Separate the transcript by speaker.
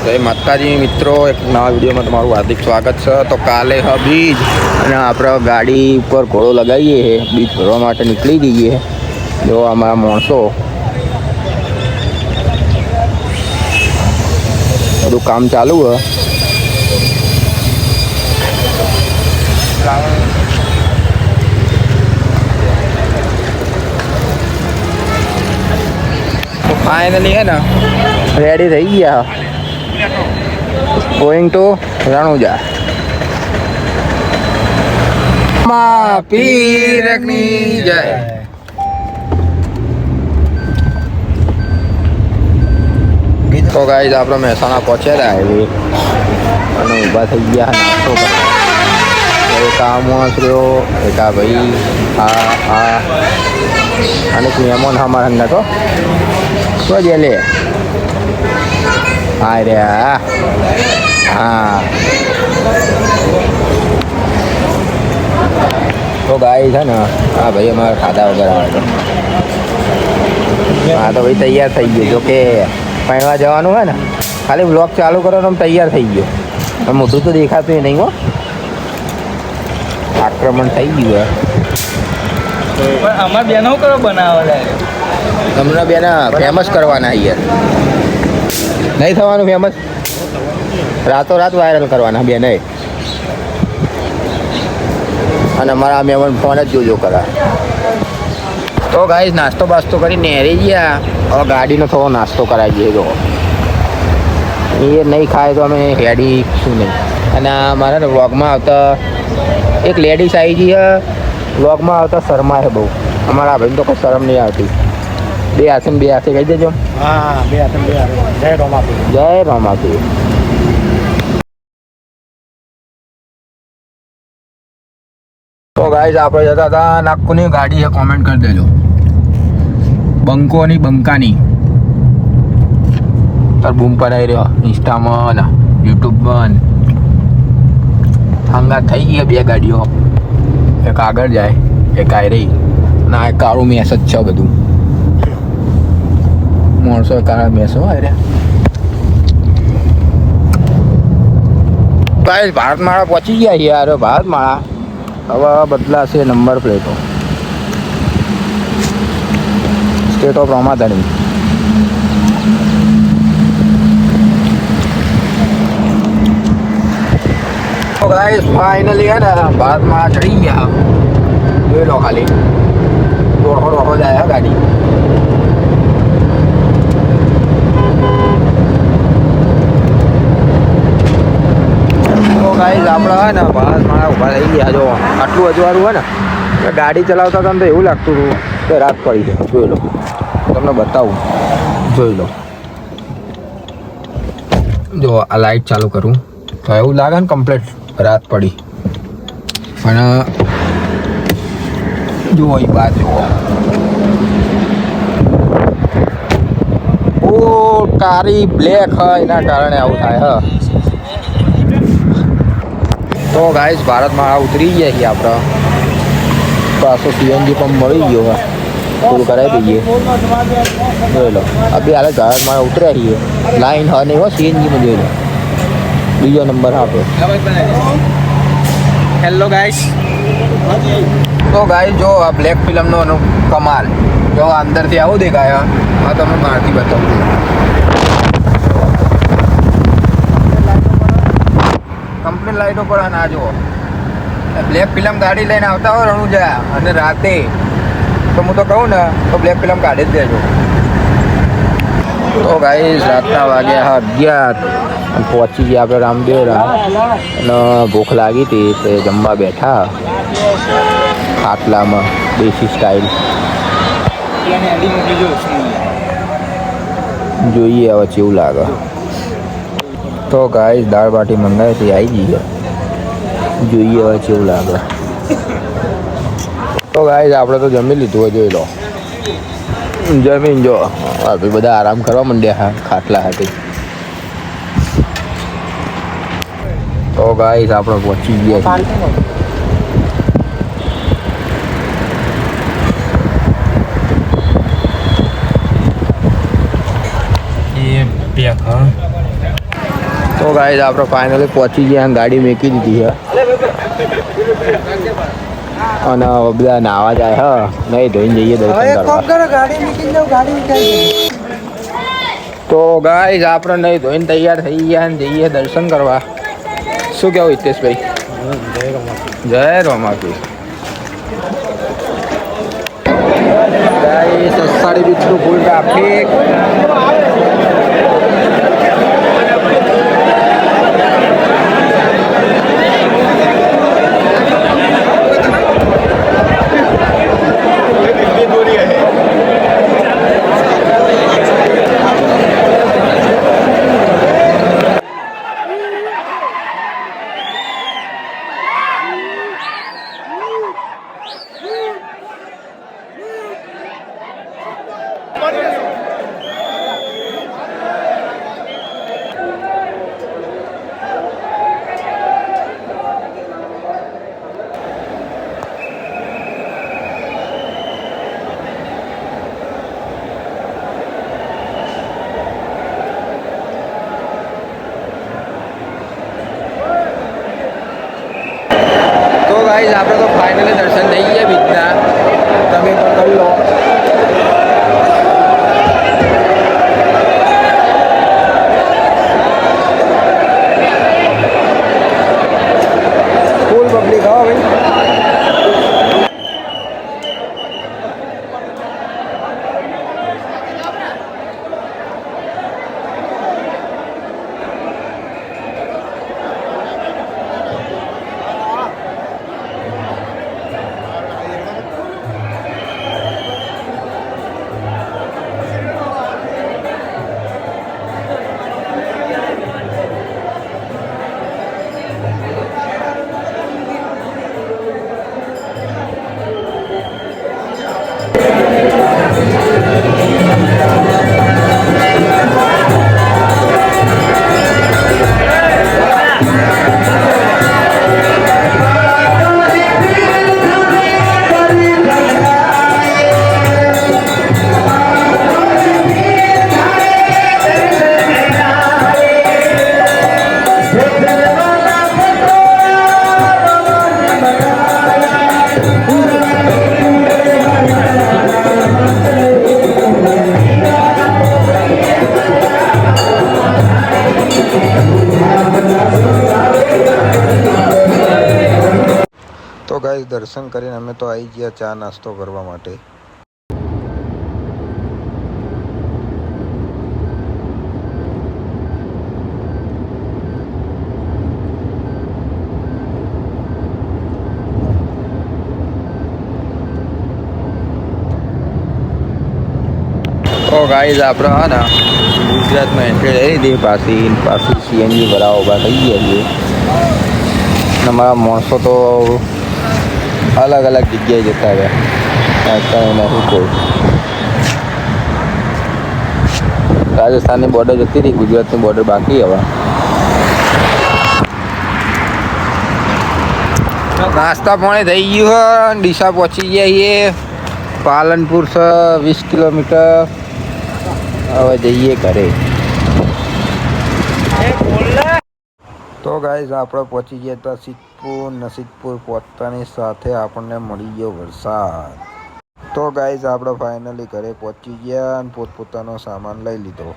Speaker 1: જય માતાજી મિત્રો, એક નવા વિડીયોમાં તમારું હાર્દિક સ્વાગત છે. તો કાલે બીજ અને આપણે ગાડી ઉપર ઘોડો લગાવીએ બીજ ભરવા માટે નીકળી જઈએ. જો અમારા માણસો બધું કામ ચાલુ છે. તો ફાઇનલી है ना रेडी થઈ ગયા. Going to Ranuja. માં પીરની જય. તો ગાઈઝ આપણે મહેસાણા પહોંચ્યા હાઈવે અને ઊભા થઈ ગયા નાસ્તો કરવા. એક આ મોસર્યો, એક આ ભાઈ, અને મહેમાન અમારા અંદર તો શું છે લે હા રે હા. તો ગાય છે ને હા ભાઈ અમારે ખાધા વગર આવે તો હા તો ભાઈ તૈયાર થઈ ગયો. જો કે પહેણવા જવાનું હોય ને ખાલી બ્લોગ ચાલુ કરો તો તૈયાર થઈ ગયો. મોઢું તો દેખાતું નહીં હો. આક્રમણ થઈ ગયું
Speaker 2: પણ અમાર બેનો કરો બનાવવા
Speaker 1: તમને બેના ફેમસ કરવાના યાર. નહીં થવાનું ફેમસ, રાતોરાત વાયરલ કરવાના બેન. અને અમારા મહેમાન ફોન જ જોજો કરા. તો ગાઈસ નાસ્તો બાસ્તો કરી નેરી ગયા. હવે ગાડીનો થોડો નાસ્તો કરાવી દઈએ. જો એ નહીં ખાય તો અમે હેડી શું નહીં. અને મારા ને વ્લોગમાં આવતા એક લેડીઝ આવી ગઈ છે. વ્લોગમાં આવતા શરમા છે બહુ. અમારા ભાઈને તો કોઈ શરમ નહીં આવતી. બે હાથે કહી દેજો.
Speaker 2: હા બે હાથે જય રોમાપી.
Speaker 1: જય રોમાપી. તો ગાઈઝ આપણે જતા હતા નાગપુરની ગાડી છે. કોમેન્ટ કરી દેજો બંકોની બંકાની. તાર બૂમ પર આવી રહ્યો ઇન્સ્ટામાં યુટ્યુબમાં. હંગા થઈ ગઈ બે ગાડીઓ. એક આગળ જાય, એક આવી રહી. ના એક કાળું મેસ જ છે બધું. માણસો કાળા મેસો આવી રહ્યા. ગાઈઝ ભારતમાળા પહોંચી ગયા યાર. ભારતમાળા હવે બદલાશે નંબર પ્લેટો. State of Ramadani. તો ગાઈસ ફાઇનલી હે ને ભારતમાં ચડી ગયા. જોઈ લો ખાલી દોડો જાય ગાડી. તો ગાઈસ આપણે હે ને ભારતમાં ઊભા થઈ ગયા. જો આટલું અજવાળું હોય ને ગાડી ચલાવતા હતા ને તો એવું લાગતું હતું કે રાત પડી છે. જોઈ લો, તમને બતાવું. જોઈ લો, જો આ લાઈટ ચાલુ કરું તો એવું લાગે ને કમ્પ્લીટ રાત પડી. પણ જુઓ એ બાદ જુઓ ઓ કારી બ્લેક હોય એના કારણે આવું થાય. હા તો ગાઈસ ભારતમાં ઉતરી ગયા છીએ આપણે. પાછો સીએનજી પંપ મળી ગયો. પૂરું કરાવી દઈએ. જોઈ લો અભી હાલે ભારતમાં ઉતર્યા છીએ. લાઈન હા નહીં હો સીએનજીમાં. જોઈ લો બીજો નંબર આપો.
Speaker 2: Hello guys.
Speaker 1: તો ગાઈસ જો આ બ્લેક ફિલ્મનો કમાલ. જો અંદરથી આવું દેખાય. હા તમને બહારથી બતાવું. કંપની લાઈટો પર ના જુઓ. બ્લેક ફિલ્મ ગાડી લઈને આવતા હોય રણુજા અને રાતે તો હું તો કહું ને તો બ્લેક ફિલ્મ કાઢી જ દેજો. તો ગાઈસ રાતના વાગ્યા 11 પહોંચી ગયા આપણે રામદેવરા. અને ભૂખ લાગી હતી તે જમવા બેઠા ખાટલામાં દેશી સ્ટાઇલ. જોઈએ હવે કેવું લાગે. તો ગાઈસ દાળ બાટી મંગાવી હતી આવી ગઈ. જોઈએ હવે કેવું લાગે. તો ગાઈસ આપણે તો જમી લીધું હોય. જોઈ લો જમીન જો ભાઈ બધા આરામ કરવા માંડ્યા. હા ખાટલા હતી. તો ગાઈસ આપણે પહોંચી ગયા છીએ.
Speaker 2: એ પેક હા
Speaker 1: તો ગાઈઝ આપણે ફાઇનલી પહોંચી ગયા, ગાડી મેકી દીધી છે અને હવે બધા નાવા જાય. હા, નહીં ધોઈને જઈએ દર્શન કરવા. તો ગાઈઝ આપણે નહીં ધોઈને તૈયાર થઈ ગયા ને જઈએ દર્શન કરવા. શું કહેવું હિતેશભાઈ? જય રમાપીર. ગાઈઝ સસ્સાડી બીચનું ફૂલ ટ્રાફિક. ગાઈઝ આપણે તો ફાઇનલી દર્શન થઈ ગયા બીજના. તમે પણ કરી લો. ફૂલ પબ્લિક હા ભાઈ. તો ગાઈસ દર્શન કરીને અમે તો આવી ગયા ચા નાસ્તો કરવા માટે. તો ગાઈસ આપણે હા ને ગુજરાતમાં એન્ટ્રી લઈ લીધી. પાછી સીએનજી ભરાવા ઊભા થઈ ગયા છીએ. અમારા માણસો તો અલગ અલગ જગ્યાએ જતા રહ્યા. નથી કોઈ. રાજસ્થાનની બોર્ડર જતી રહી, ગુજરાતની બોર્ડર બાકી. હવે નાસ્તા પાણી થઈ ગયું. ડીસા પહોંચી ગયા છીએ. પાલનપુર 20 કિલોમીટર. હવે જઈએ ઘરે. તો ગાઈઝ આપણે પહોંચી ગયા હતા સિદ્ધપુર. સિદ્ધપુર પહોંચતાની સાથે આપણને મળી ગયો વરસાદ. તો ગાઈઝ આપણે ફાઇનલી ઘરે પહોંચી ગયા અને પોતપોતાનો સામાન લઈ લીધો.